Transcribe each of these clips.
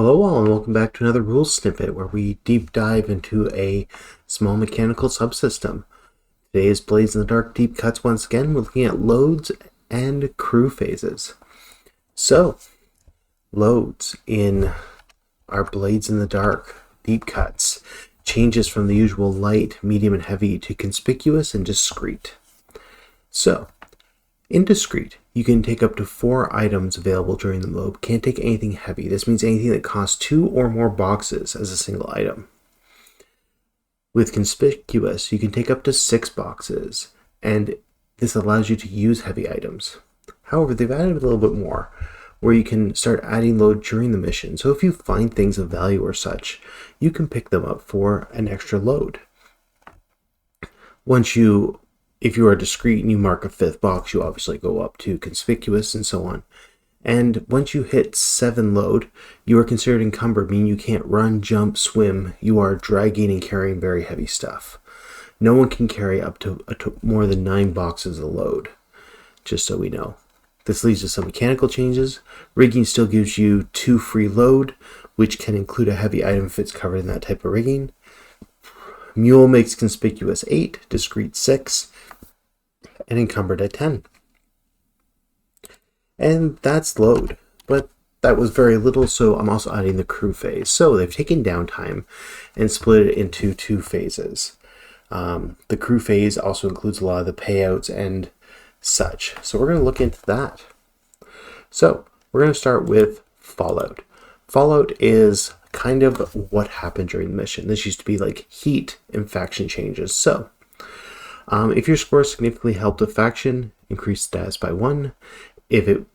Hello all and welcome back to another rules snippet where we deep dive into a small mechanical subsystem. Today is Blades in the Dark Deep Cuts once again. We're looking at loads and crew phases. So, loads in our Blades in the Dark Deep Cuts changes from the usual light, medium, and heavy to conspicuous and discrete. So, in discrete, you can take up to 4 items available during the load. Can't take anything heavy. This means anything that costs 2 or more boxes as a single item. With conspicuous, you can take up to 6 boxes, and this allows you to use heavy items. However, they've added a little bit more, where you can start adding load during the mission. So if you find things of value or such, you can pick them up for an extra load. If you are discrete and you mark a 5th box, you obviously go up to conspicuous and so on. And once you hit 7 load, you are considered encumbered, meaning you can't run, jump, swim. You are dragging and carrying very heavy stuff. No one can carry up to more than 9 boxes of load, just so we know. This leads to some mechanical changes. Rigging still gives you 2 free load, which can include a heavy item if it's covered in that type of rigging. Mule makes conspicuous 8, discrete 6, and encumbered at 10. And that's load, but that was very little, so I'm also adding the crew phase. So they've taken downtime and split it into 2 phases. The crew phase also includes a lot of the payouts and such. So we're going to look into that. So we're going to start with Fallout. Fallout is kind of what happened during the mission. This used to be like heat and faction changes. So if your score significantly helped a faction, increase status by 1. If it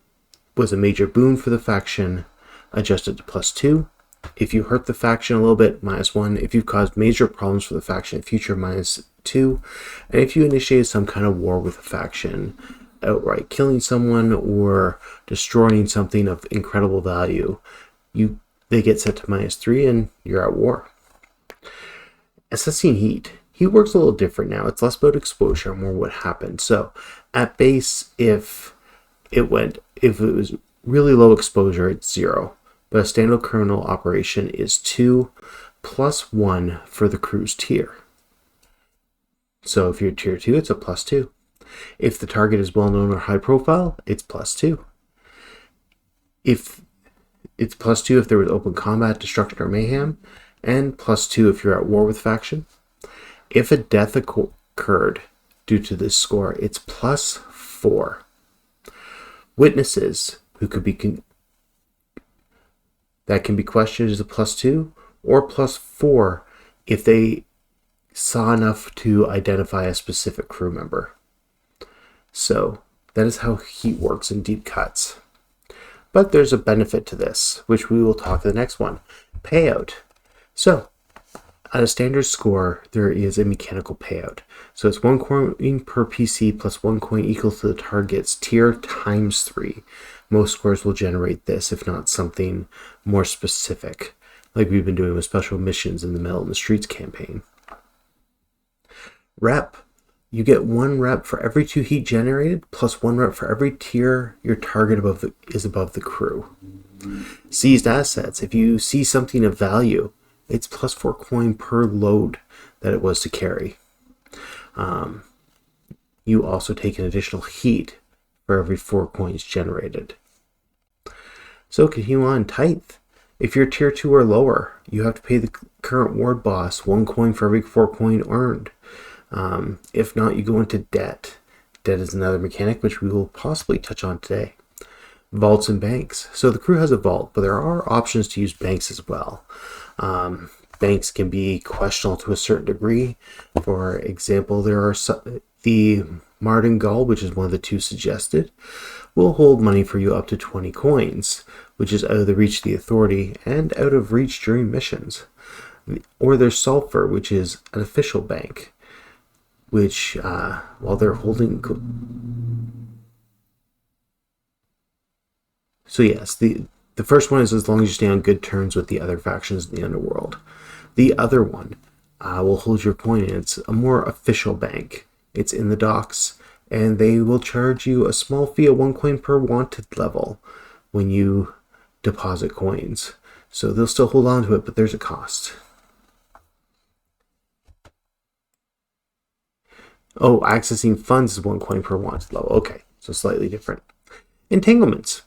was a major boon for the faction, adjust it to +2. If you hurt the faction a little bit, -1. If you've caused major problems for the faction in future, -2. And if you initiated some kind of war with a faction, outright killing someone or destroying something of incredible value, they get set to -3 and you're at war. Assessing heat. Heat works a little different now. It's less about exposure, more what happened. So at base, if it was really low exposure, it's 0. But a standard kernel operation is 2 + 1 for the crew's tier. So if you're tier 2, it's a +2. If the target is well known or high profile, it's +2. If it's +2 if there was open combat, destruction, or mayhem, and +2 if you're at war with faction. If a death occurred due to this score, it's +4. Witnesses who could be that can be questioned as a +2 or +4 if they saw enough to identify a specific crew member. So that is how heat works in deep cuts. But there's a benefit to this, which we will talk in the next one. Payout. So at a standard score, there is a mechanical payout. So it's 1 coin per PC plus 1 coin equal to the target's tier times 3. Most scores will generate this, if not something more specific, like we've been doing with special missions in the Metal in the Streets campaign. Rep. You get 1 rep for every 2 heat generated, plus 1 rep for every tier your target is above the crew. Seized assets. If you see something of value, it's +4 coin per load that it was to carry. You also take an additional heat for every 4 coins generated. So continue on. Tithe. If you're tier 2 or lower, you have to pay the current ward boss 1 coin for every 4 coin earned. If not, you go into debt. Debt is another mechanic which we will possibly touch on today. Vaults and banks. So the crew has a vault, but there are options to use banks as well. Banks can be questionable to a certain degree. For example, there are the Martingale, which is one of the 2 suggested, will hold money for you up to 20 coins, which is out of the reach of the authority and out of reach during missions. Or there's Sulfur, which is an official bank, which while they're holding. So yes, the first one is as long as you stay on good terms with the other factions in the underworld. The other one will hold your coin, and it's a more official bank. It's in the docks, and they will charge you a small fee of 1 coin per wanted level when you deposit coins. So they'll still hold on to it, but there's a cost. Oh, accessing funds is 1 coin per wanted level. Okay, so slightly different. Entanglements.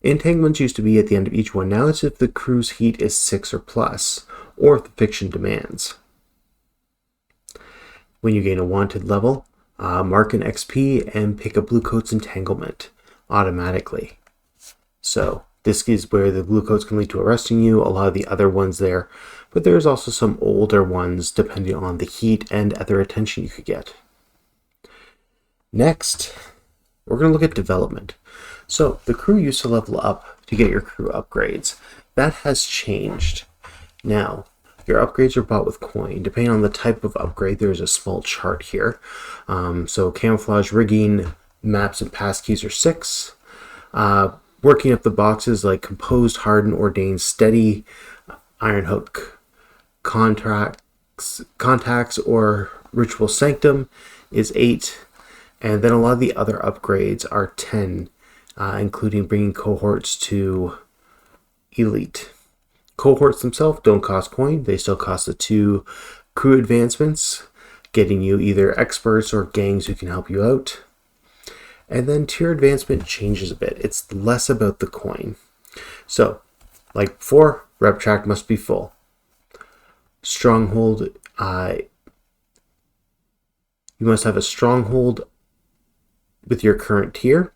Entanglements used to be at the end of each one. Now it's if the crew's heat is 6 or plus, or if the fiction demands. When you gain a wanted level, mark an XP and pick a Blue Coat's entanglement automatically. So this is where the Blue Coats can lead to arresting you, a lot of the other ones there, but there's also some older ones depending on the heat and other attention you could get. Next, we're going to look at development. So the crew used to level up to get your crew upgrades. That has changed. Now, your upgrades are bought with coin. Depending on the type of upgrade, there's a small chart here. So camouflage, rigging, maps, and passkeys are 6. Working up the boxes like composed, hardened, ordained, steady, iron hook, contacts, or ritual sanctum is 8. And then a lot of the other upgrades are 10, including bringing cohorts to elite. Cohorts themselves don't cost coin. They still cost the 2 crew advancements, getting you either experts or gangs who can help you out. And then tier advancement changes a bit. It's less about the coin. So, like before, rep track must be full. Stronghold, you must have a stronghold with your current tier.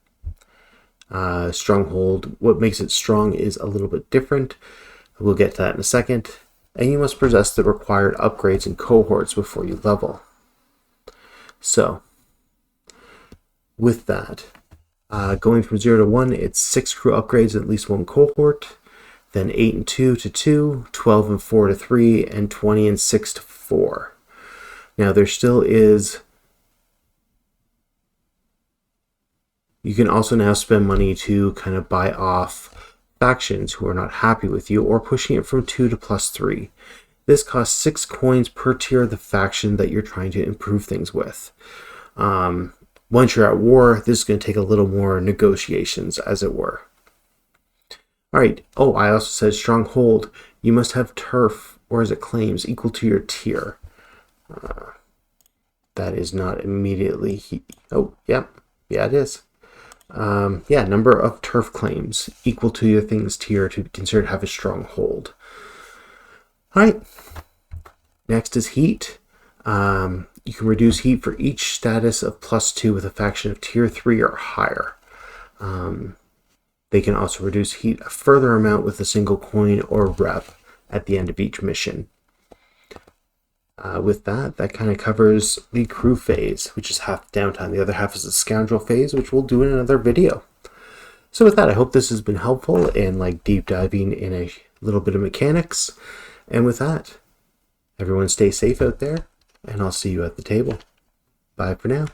Stronghold, what makes it strong is a little bit different. We'll get to that in a second. And you must possess the required upgrades and cohorts before you level. So, with that, going from 0 to 1, it's 6 crew upgrades and at least 1 cohort, then 8 and 2 to 2, 12 and 4 to 3, and 20 and 6 to 4. Now there still is, you can also now spend money to kind of buy off factions who are not happy with you, or pushing it from 2 to +3. This costs 6 coins per tier of the faction that you're trying to improve things with. Once you're at war, this is going to take a little more negotiations, as it were. Alright, oh, I also said stronghold. You must have turf, or as it claims, equal to your tier. That is not immediately... Oh, yeah, it is. Number of turf claims equal to your thing's tier to be considered to have a stronghold. Alright, next is heat. You can reduce heat for each status of +2 with a faction of tier 3 or higher. They can also reduce heat a further amount with a single coin or rep at the end of each mission. With that kind of covers the crew phase, which is half downtime. The other half is the scoundrel phase, which we'll do in another video. So with that, I hope this has been helpful in deep diving in a little bit of mechanics. And with that, everyone stay safe out there, and I'll see you at the table. Bye for now.